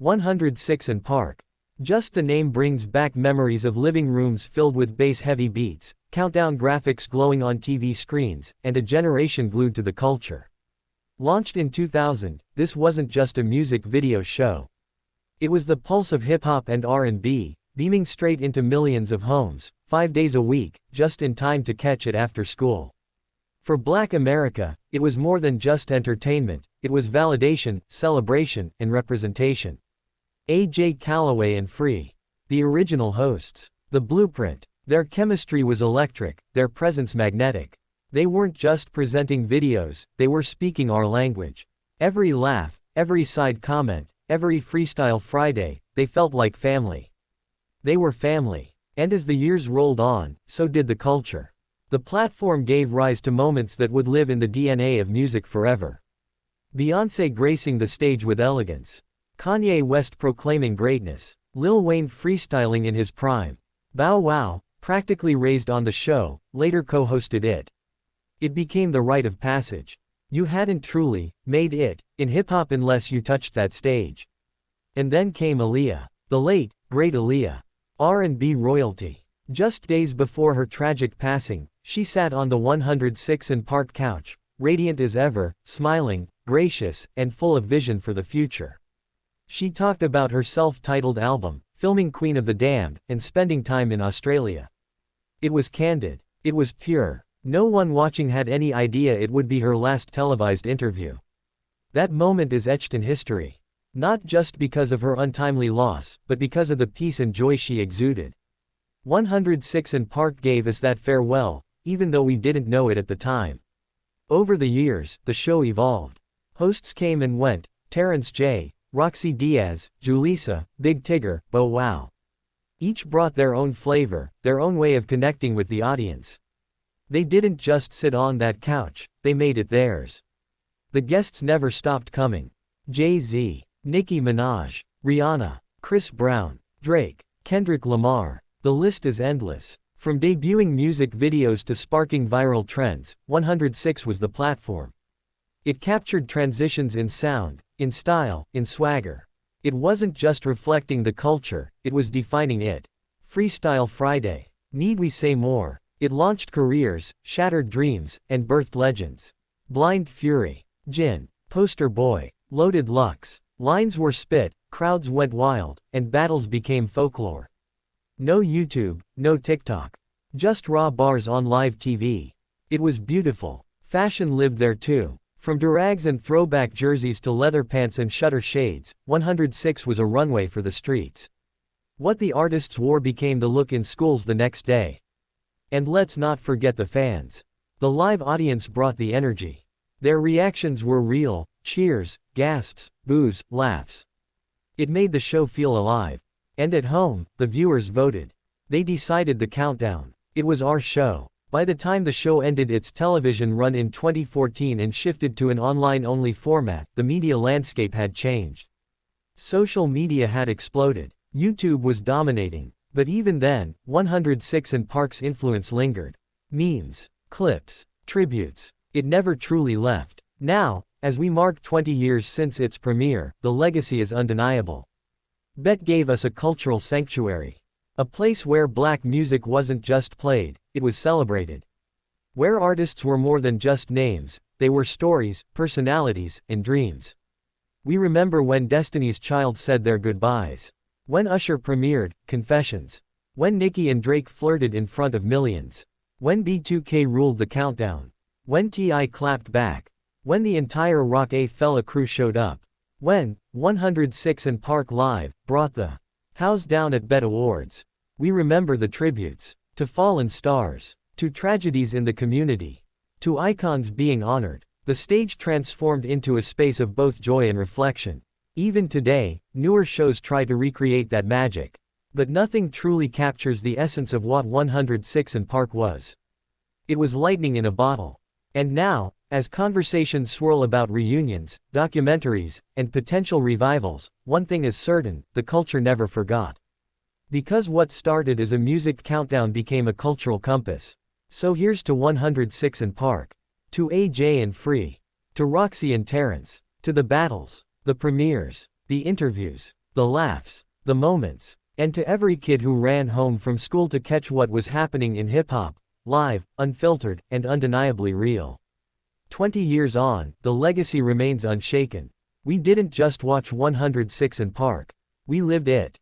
106 and Park. Just the name brings back memories of living rooms filled with bass-heavy beats, countdown graphics glowing on TV screens, and a generation glued to the culture. Launched in 2000, this wasn't just a music video show. It was the pulse of hip-hop and R&B, beaming straight into millions of homes, 5 days a week, just in time to catch it after school. For Black America, it was more than just entertainment, it was validation, celebration, and representation. A.J. Calloway and Free. The original hosts. The blueprint. Their chemistry was electric, their presence magnetic. They weren't just presenting videos, they were speaking our language. Every laugh, every side comment, every Freestyle Friday, they felt like family. They were family. And as the years rolled on, so did the culture. The platform gave rise to moments that would live in the DNA of music forever. Beyoncé gracing the stage with elegance. Kanye West proclaiming greatness. Lil Wayne freestyling in his prime. Bow Wow, practically raised on the show, later co-hosted it. It became the rite of passage. You hadn't truly made it in hip-hop unless you touched that stage. And then came Aaliyah. The late, great Aaliyah. R&B royalty. Just days before her tragic passing, she sat on the 106 and Park couch, radiant as ever, smiling, gracious, and full of vision for the future. She talked about her self-titled album, filming Queen of the Damned, and spending time in Australia. It was candid. It was pure. No one watching had any idea it would be her last televised interview. That moment is etched in history. Not just because of her untimely loss, but because of the peace and joy she exuded. 106 and Park gave us that farewell, even though we didn't know it at the time. Over the years, the show evolved. Hosts came and went: Terrence J, Rocsi Diaz, Julissa, Big Tigger, Bow Wow. Each brought their own flavor, their own way of connecting with the audience. They didn't just sit on that couch, they made it theirs. The guests never stopped coming. Jay-Z, Nicki Minaj, Rihanna, Chris Brown, Drake, Kendrick Lamar. The list is endless. From debuting music videos to sparking viral trends, 106 was the platform. It captured transitions in sound, in style, in swagger. It wasn't just reflecting the culture, it was defining it. Freestyle Friday. Need we say more? It launched careers, shattered dreams, and birthed legends. Blind Fury. Jin. Poster Boy. Loaded Lux. Lines were spit, crowds went wild, and battles became folklore. No YouTube, no TikTok. Just raw bars on live TV. It was beautiful. Fashion lived there too. From durags and throwback jerseys to leather pants and shutter shades, 106 was a runway for the streets. What the artists wore became the look in schools the next day. And let's not forget the fans. The live audience brought the energy. Their reactions were real: cheers, gasps, boos, laughs. It made the show feel alive. And at home, the viewers voted. They decided the countdown. It was our show. By the time the show ended its television run in 2014 and shifted to an online-only format, the media landscape had changed. Social media had exploded. YouTube was dominating. But even then, 106 and Park's influence lingered. Memes, clips, tributes. It never truly left. Now, as we mark 20 years since its premiere, the legacy is undeniable. Bet gave us a cultural sanctuary. A place where black music wasn't just played, it was celebrated. Where artists were more than just names, they were stories, personalities, and dreams. We remember when Destiny's Child said their goodbyes. When Usher premiered, Confessions. When Nicki and Drake flirted in front of millions. When B2K ruled the countdown. When T.I. clapped back. When the entire Roc-A-Fella crew showed up. When 106 and Park Live brought the house down at Bet Awards. We remember the tributes to fallen stars, to tragedies in the community, to icons being honored. The stage transformed into a space of both joy and reflection. Even today, newer shows try to recreate that magic. But nothing truly captures the essence of what 106 and Park was. It was lightning in a bottle. And now, as conversations swirl about reunions, documentaries, and potential revivals, one thing is certain: the culture never forgot. Because what started as a music countdown became a cultural compass. So here's to 106 and Park. To AJ and Free. To Roxy and Terrence. To the battles, the premieres, the interviews, The laughs, the moments, and to every kid who ran home from school to catch what was happening in hip-hop, live, unfiltered, and undeniably real. 20 years on, the legacy remains unshaken. We didn't just watch 106 & Park. We lived it.